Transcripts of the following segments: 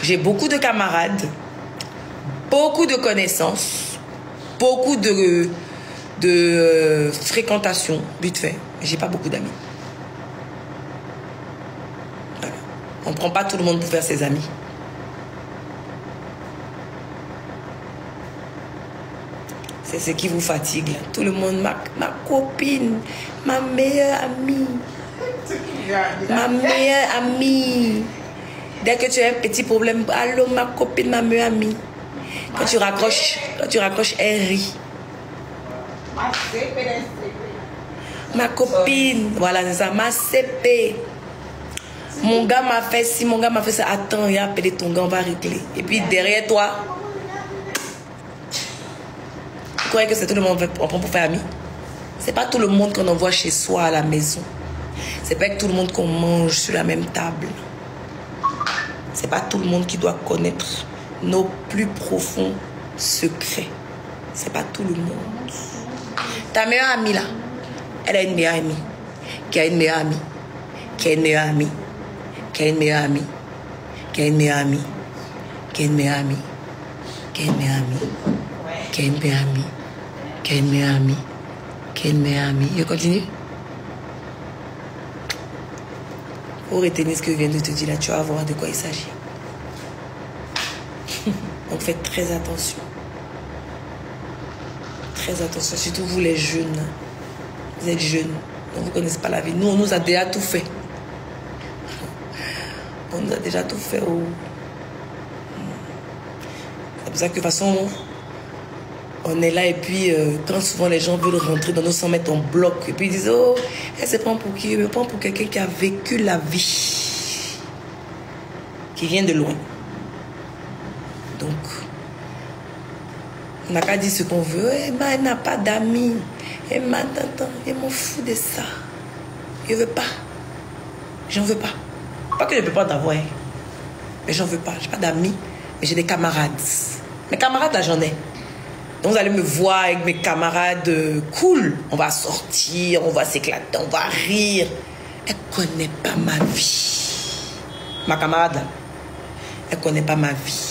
J'ai beaucoup de camarades, beaucoup de connaissances, beaucoup de fréquentation, vite fait. J'ai pas beaucoup d'amis. Voilà. On ne prend pas tout le monde pour faire ses amis. C'est ce qui vous fatigue. Là. Tout le monde, ma copine, ma meilleure amie. Ma meilleure amie. Dès que tu as un petit problème, allô, ma copine, ma meilleure amie. Quand tu raccroches, elle rit. Ma copine, voilà, c'est ça, ma CP. Mon gars m'a fait ci, mon gars m'a fait ça. Attends, il a appelé ton gars, on va régler. Et puis derrière toi, vous croyez que c'est tout le monde on prend pour faire ami? C'est pas tout le monde qu'on envoie chez soi à la maison. C'est pas avec tout le monde qu'on mange sur la même table. C'est pas tout le monde qui doit connaître nos plus profonds secrets. C'est pas tout le monde. Ta meilleure amie là, elle a une meilleure amie, qui a une meilleure amie, qui a une meilleure amie, qui a une meilleure amie, qui a une meilleure amie, qui a une meilleure amie, qui a une meilleure amie, qui a une meilleure amie, qui a une meilleure amie, qui a une meilleure amie. Je continue. Pour retenir ce que je viens de te dire là, tu vas voir de quoi il s'agit. Donc faites très attention. Très attention, surtout vous les jeunes. Vous êtes jeunes, donc vous ne connaissez pas la vie. Nous, on nous a déjà tout fait. On nous a déjà tout fait. Oh. C'est pour ça que de toute façon, on est là et puis quand souvent les gens veulent rentrer dans nos 100 mètres, on bloque. Et puis ils disent, oh, elle se prend pour qui? Elle me prend pour quelqu'un qui a vécu la vie. Qui vient de loin. Donc, on n'a qu'à dire ce qu'on veut. Elle n'a pas d'amis. Elle m'en fout de ça. Je ne veux pas. J'en veux pas. Pas que je ne peux pas t'avoir. Mais j'en veux pas. Je n'ai pas d'amis. Mais j'ai des camarades. Mes camarades, là, j'en ai. Donc, vous allez me voir avec mes camarades cool. On va sortir, on va s'éclater, on va rire. Elle ne connaît pas ma vie. Ma camarade, là, elle ne connaît pas ma vie.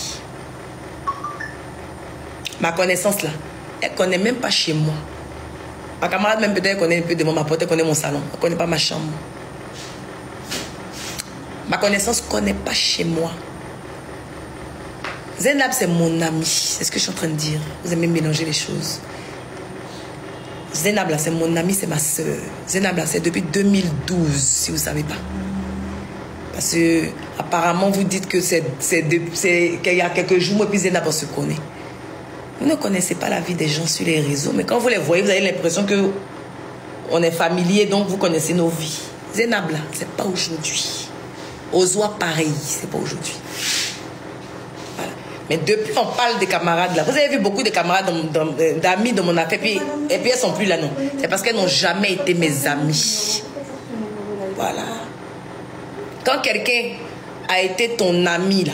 Ma connaissance, là, elle ne connaît même pas chez moi. Ma camarade, même peut-être, elle connaît un peu de ma porte, elle connaît mon salon. Elle ne connaît pas ma chambre. Ma connaissance ne connaît pas chez moi. Zainab, c'est mon ami. C'est ce que je suis en train de dire. Vous aimez mélanger les choses. Zainab, là, c'est mon ami, c'est ma soeur. Zainab, là, c'est depuis 2012, si vous ne savez pas. Parce que, apparemment, vous dites que c'est qu'il y a quelques jours, et puis Zainab, on se connaît. Vous ne connaissez pas la vie des gens sur les réseaux, mais quand vous les voyez, vous avez l'impression que on est familier, donc vous connaissez nos vies. Zainab, là, c'est pas aujourd'hui. Ozoa, pareil, c'est pas aujourd'hui. Voilà. Mais depuis, on parle des camarades, là. Vous avez vu beaucoup de camarades, d'amis dans mon affaire, et puis elles sont plus là, non. C'est parce qu'elles n'ont jamais été mes amies. Voilà. Quand quelqu'un a été ton ami, là,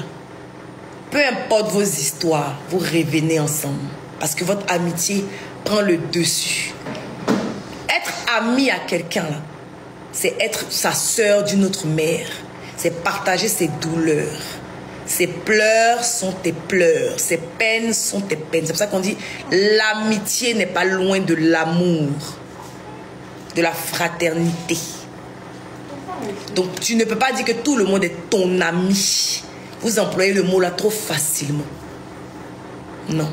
peu importe vos histoires, vous revenez ensemble. Parce que votre amitié prend le dessus. Être ami à quelqu'un, là, c'est être sa sœur d'une autre mère. C'est partager ses douleurs. Ses pleurs sont tes pleurs. Ses peines sont tes peines. C'est pour ça qu'on dit l'amitié n'est pas loin de l'amour, de la fraternité. Donc tu ne peux pas dire que tout le monde est ton ami. Vous employez le mot là trop facilement. Non.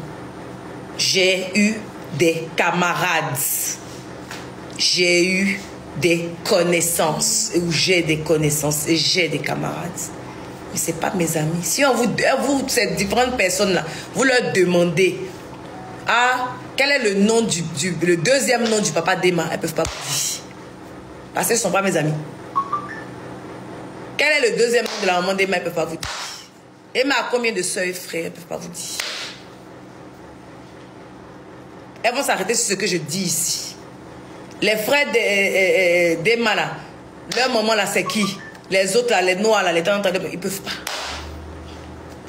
J'ai eu des camarades. J'ai eu des connaissances. Ou j'ai des connaissances. Et j'ai des camarades. Mais ce n'est pas mes amis. Si on vous ces différentes personnes là, vous leur demandez, ah, quel est le nom le deuxième nom du papa d'Emma, elles ne peuvent pas vous dire. Parce qu'elles ne sont pas mes amis. Quel est le deuxième nom de la maman d'Emma, elles ne peuvent pas vous dire. Emma a combien de soeurs et frères? Elles ne peuvent pas vous dire. Elles vont s'arrêter sur ce que je dis ici. Les frères d'Emma là, leur maman là, c'est qui? Les autres là, les noirs là, les temps, ils ne peuvent pas.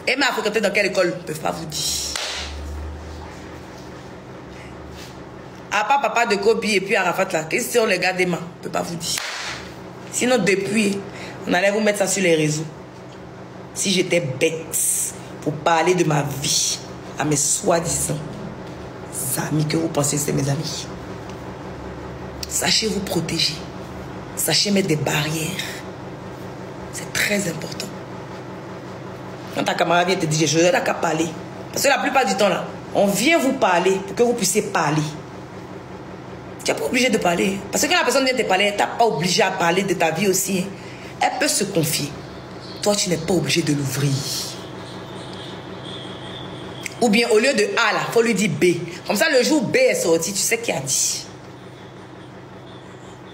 Emma a fréquenté dans quelle école? Ils ne peuvent pas vous dire. À part papa de Kobi et puis Arafat là, qu'est-ce que sont les gars d'Emma? Je ne peux pas vous dire. Sinon, depuis, on allait vous mettre ça sur les réseaux. si j'étais bête pour parler de ma vie à mes soi-disant amis que vous pensez que c'est mes amis. Sachez vous protéger. Sachez mettre des barrières. C'est très important. Quand ta camarade vient te dire, je n'ai qu'à parler. Parce que la plupart du temps, là, on vient vous parler pour que vous puissiez parler. Tu n'es pas obligé de parler. Parce que quand la personne vient te parler, tu n'es pas obligé à parler de ta vie aussi. Elle peut se confier. Toi, tu n'es pas obligé de l'ouvrir. Ou bien, au lieu de A, là, il faut lui dire B. Comme ça, le jour où B est sorti, tu sais qui a dit.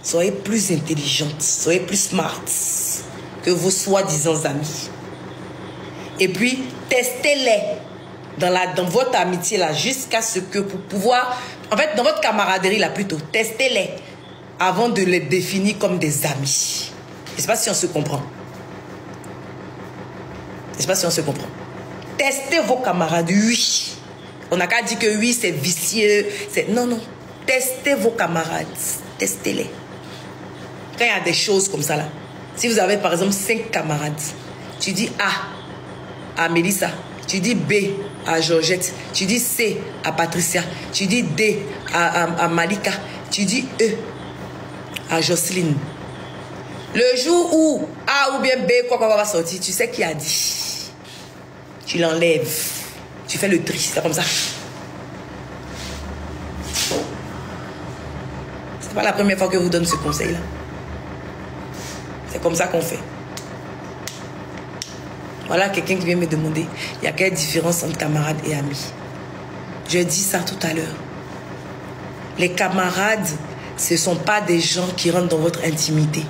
Soyez plus intelligente, soyez plus smart que vos soi-disant amis. Et puis, testez-les dans votre amitié, là, jusqu'à ce que pour pouvoir... En fait, dans votre camaraderie, là, plutôt, testez-les avant de les définir comme des amis. Je ne sais pas si on se comprend. Je ne sais pas si on se comprend. Testez vos camarades, oui. On n'a qu'à dire que oui, c'est vicieux. Non, non. Testez vos camarades. Testez-les. Quand il y a des choses comme ça, là. Si vous avez, par exemple, 5 camarades, tu dis A à Mélissa. Tu dis B à Georgette. Tu dis C à Patricia. Tu dis D à Malika. Tu dis E à Jocelyne. Le jour où A ou bien B, quoi va sortir, tu sais qui a dit. Tu l'enlèves. Tu fais le tri. C'est comme ça. C'est pas la première fois que je vous donne ce conseil-là. C'est comme ça qu'on fait. Voilà quelqu'un qui vient me demander, il y a quelle différence entre camarades et amis? Je dis ça tout à l'heure. Les camarades, ce ne sont pas des gens qui rentrent dans votre intimité.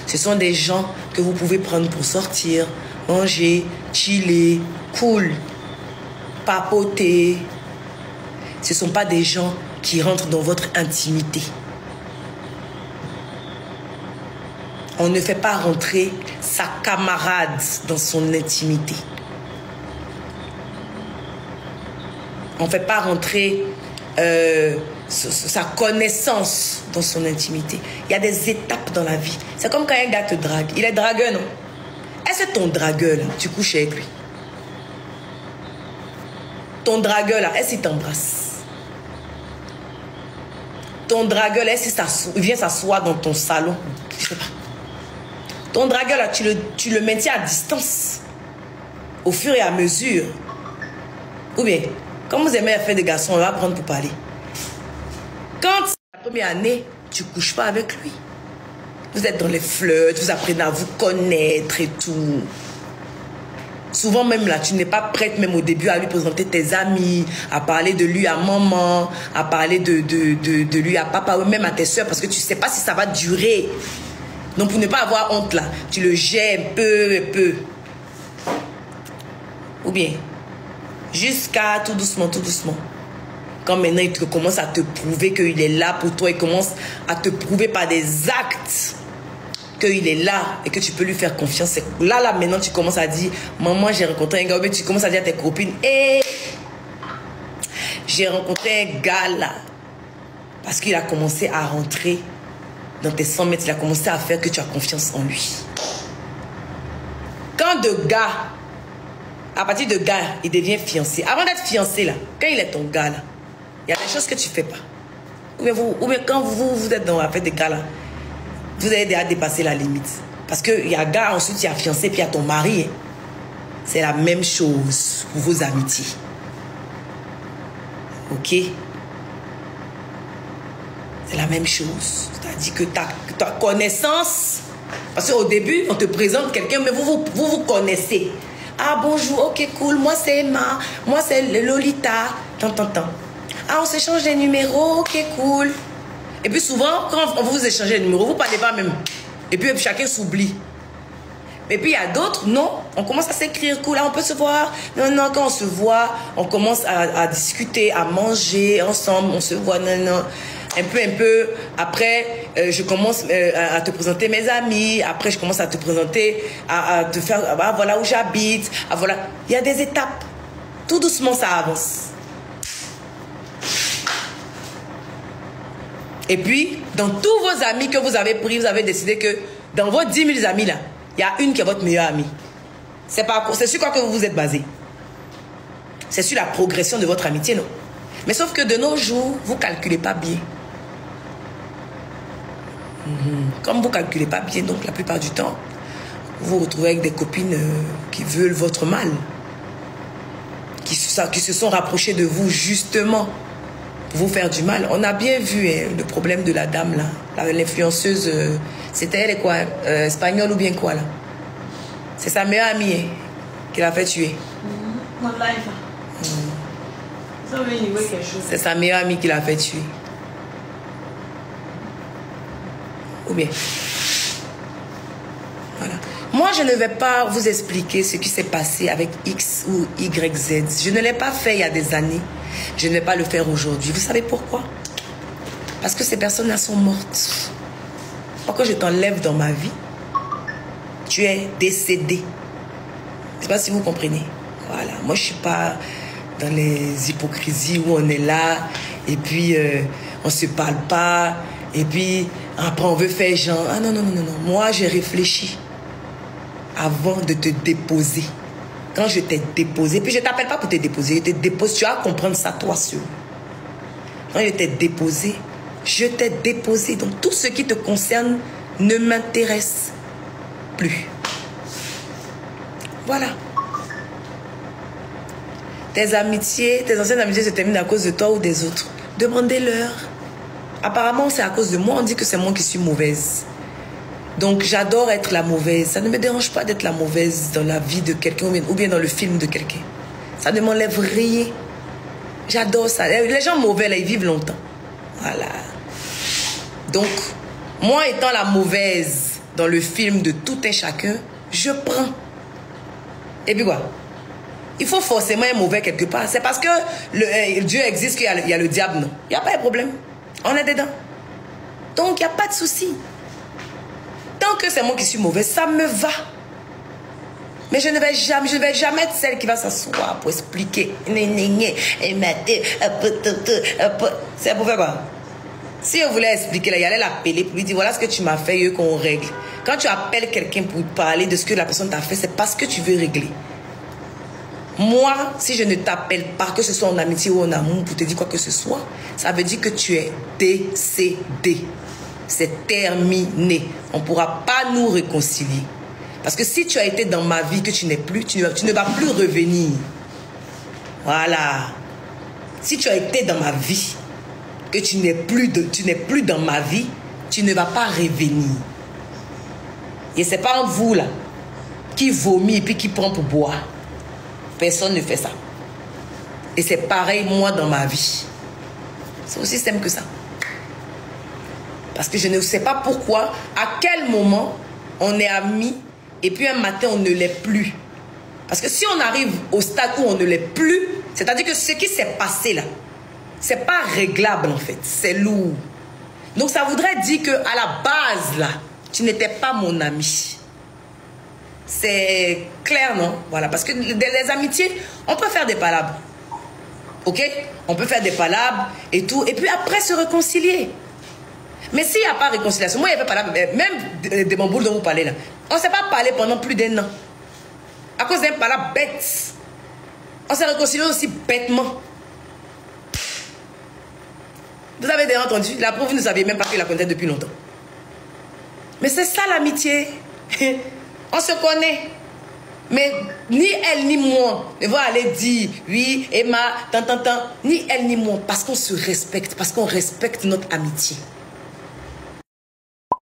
Ce sont des gens que vous pouvez prendre pour sortir, manger, chiller, cool, papoter. Ce ne sont pas des gens qui rentrent dans votre intimité. On ne fait pas rentrer sa camarade dans son intimité. On ne fait pas rentrer sa connaissance dans son intimité. Il y a des étapes dans la vie. C'est comme quand un gars te drague. Il est dragueur, non? Est-ce que ton dragueur, là, tu couches avec lui? Ton dragueur, là, est-ce qu'il t'embrasse? Ton dragueur, là, est-ce qu'il vient s'asseoir dans ton salon? Je sais pas. Ton dragueur, là, tu le maintiens à distance. Au fur et à mesure. Ou bien, quand vous aimez faire des garçons, on va apprendre pour parler. Quand c'est la première année, tu ne couches pas avec lui. Vous êtes dans les flirts, vous apprenez à vous connaître et tout. Souvent même là, tu n'es pas prête même au début à lui présenter tes amis, à parler de lui à maman, à parler de lui à papa ou même à tes soeurs parce que tu ne sais pas si ça va durer. Donc pour ne pas avoir honte là, tu le gères peu et peu. Ou bien, jusqu'à tout doucement, tout doucement. Quand maintenant il commence à te prouver qu'il est là pour toi, il commence à te prouver par des actes qu'il est là et que tu peux lui faire confiance. Là, maintenant tu commences à dire, maman j'ai rencontré un gars, ou bien tu commences à dire à tes copines, hé, j'ai rencontré un gars là. Parce qu'il a commencé à rentrer dans tes 100 mètres, il a commencé à faire que tu as confiance en lui. Quand de gars, à partir de gars, il devient fiancé. Avant d'être fiancé, là, quand il est ton gars, là, il y a des choses que tu ne fais pas. Ou bien quand vous êtes dans la fête des gars, là, vous avez déjà dépassé la limite. Parce qu'il y a gars, ensuite il y a fiancé, puis il y a ton mari. C'est la même chose pour vos amitiés. Ok? C'est la même chose. C'est-à-dire que ta connaissance, parce qu'au début, on te présente quelqu'un, mais vous connaissez. Ah bonjour, ok cool, moi c'est Emma, moi c'est Lolita, tant. Ah on s'échange des numéros, ok cool. Et puis souvent, quand vous échangez des numéros, vous ne parlez pas même. Et puis chacun s'oublie. Et puis il y a d'autres, non, on commence à s'écrire, cool, là on peut se voir. Non, quand on se voit, on commence à discuter, à manger ensemble, on se voit, non. Un peu. Après, je commence à te présenter mes amis. Après, je commence à te présenter, à te faire, voilà où j'habite. Voilà. Il y a des étapes. Tout doucement, ça avance. Et puis, dans tous vos amis que vous avez pris, vous avez décidé que dans vos 10 000 amis, là, il y a une qui est votre meilleure amie. C'est sur quoi que vous vous êtes basé? C'est sur la progression de votre amitié, non? Mais sauf que de nos jours, vous ne calculez pas bien. Comme vous ne calculez pas bien, donc la plupart du temps, vous vous retrouvez avec des copines qui veulent votre mal. Qui se sont rapprochées de vous justement pour vous faire du mal. On a bien vu le problème de la dame là, l'influenceuse, c'était elle quoi, espagnole ou bien quoi là? C'est sa meilleure amie qui l'a fait tuer. C'est sa meilleure amie qui l'a fait tuer. Ou bien. Voilà. Moi, je ne vais pas vous expliquer ce qui s'est passé avec X ou YZ. Je ne l'ai pas fait il y a des années. Je ne vais pas le faire aujourd'hui. Vous savez pourquoi? Parce que ces personnes-là sont mortes. Pourquoi je t'enlève dans ma vie? Tu es décédé. Je ne sais pas si vous comprenez. Voilà. Moi, je ne suis pas dans les hypocrisies où on est là et puis on ne se parle pas et puis après on veut faire genre. Ah non, non, non, non. Moi, j'ai réfléchi avant de te déposer. Quand je t'ai déposé, puis je ne t'appelle pas pour te déposer, je te dépose, tu vas comprendre ça toi seul. Quand je t'ai déposé, donc tout ce qui te concerne ne m'intéresse plus. Voilà. Tes amitiés, tes anciennes amitiés se terminent à cause de toi ou des autres. Demandez-leur. Apparemment, c'est à cause de moi, on dit que c'est moi qui suis mauvaise. Donc, j'adore être la mauvaise. Ça ne me dérange pas d'être la mauvaise dans la vie de quelqu'un ou bien dans le film de quelqu'un. Ça ne m'enlève rien. J'adore ça. Les gens mauvais, là, ils vivent longtemps. Voilà. Donc, moi étant la mauvaise dans le film de tout un chacun, je prends. Et puis quoi? Il faut forcément être mauvais quelque part. C'est parce que Dieu existe qu'il y a le diable, non? Il n'y a pas de problème. On est dedans. Donc, il n'y a pas de souci. Tant que c'est moi qui suis mauvaise, ça me va. Mais je ne vais jamais être celle qui va s'asseoir pour expliquer. C'est pour faire quoi? Si on voulait expliquer, là, il allait l'appeler pour lui dire voilà ce que tu m'as fait et qu'on règle. Quand tu appelles quelqu'un pour parler de ce que la personne t'a fait, c'est parce que tu veux régler. Moi, si je ne t'appelle pas, que ce soit en amitié ou en amour, pour te dire quoi que ce soit, ça veut dire que tu es décédé. C'est terminé. On ne pourra pas nous réconcilier. Parce que si tu as été dans ma vie que tu n'es plus, tu ne vas plus revenir. Voilà. Si tu as été dans ma vie que tu n'es plus dans ma vie, tu ne vas pas revenir. Et c'est pas vous là qui vomit et puis qui prend pour boire. Personne ne fait ça. Et c'est pareil moi dans ma vie. C'est aussi simple que ça. Parce que je ne sais pas pourquoi, à quel moment on est amis et puis un matin on ne l'est plus. Parce que si on arrive au stade où on ne l'est plus, c'est-à-dire que ce qui s'est passé là, c'est pas réglable en fait, c'est lourd. Donc ça voudrait dire que à la base là, tu n'étais pas mon ami. C'est clair, non? Voilà, parce que les amitiés, on peut faire des palabres. Ok? On peut faire des palabres et tout, et puis après se réconcilier. Mais s'il n'y a pas de réconciliation, moi il n'y avait pas là, même de mon boule dont vous parlez là, on ne s'est pas parlé pendant plus d'un an. À cause d'un palabre bête. On s'est réconcilié aussi bêtement. Vous avez déjà entendu? La preuve, vous ne saviez même pas qu'il la connaissait depuis longtemps. Mais c'est ça l'amitié. On se connaît. Mais ni elle ni moi ne va aller dire oui, Emma, tant. Ni elle ni moi. Parce qu'on se respecte. Parce qu'on respecte notre amitié.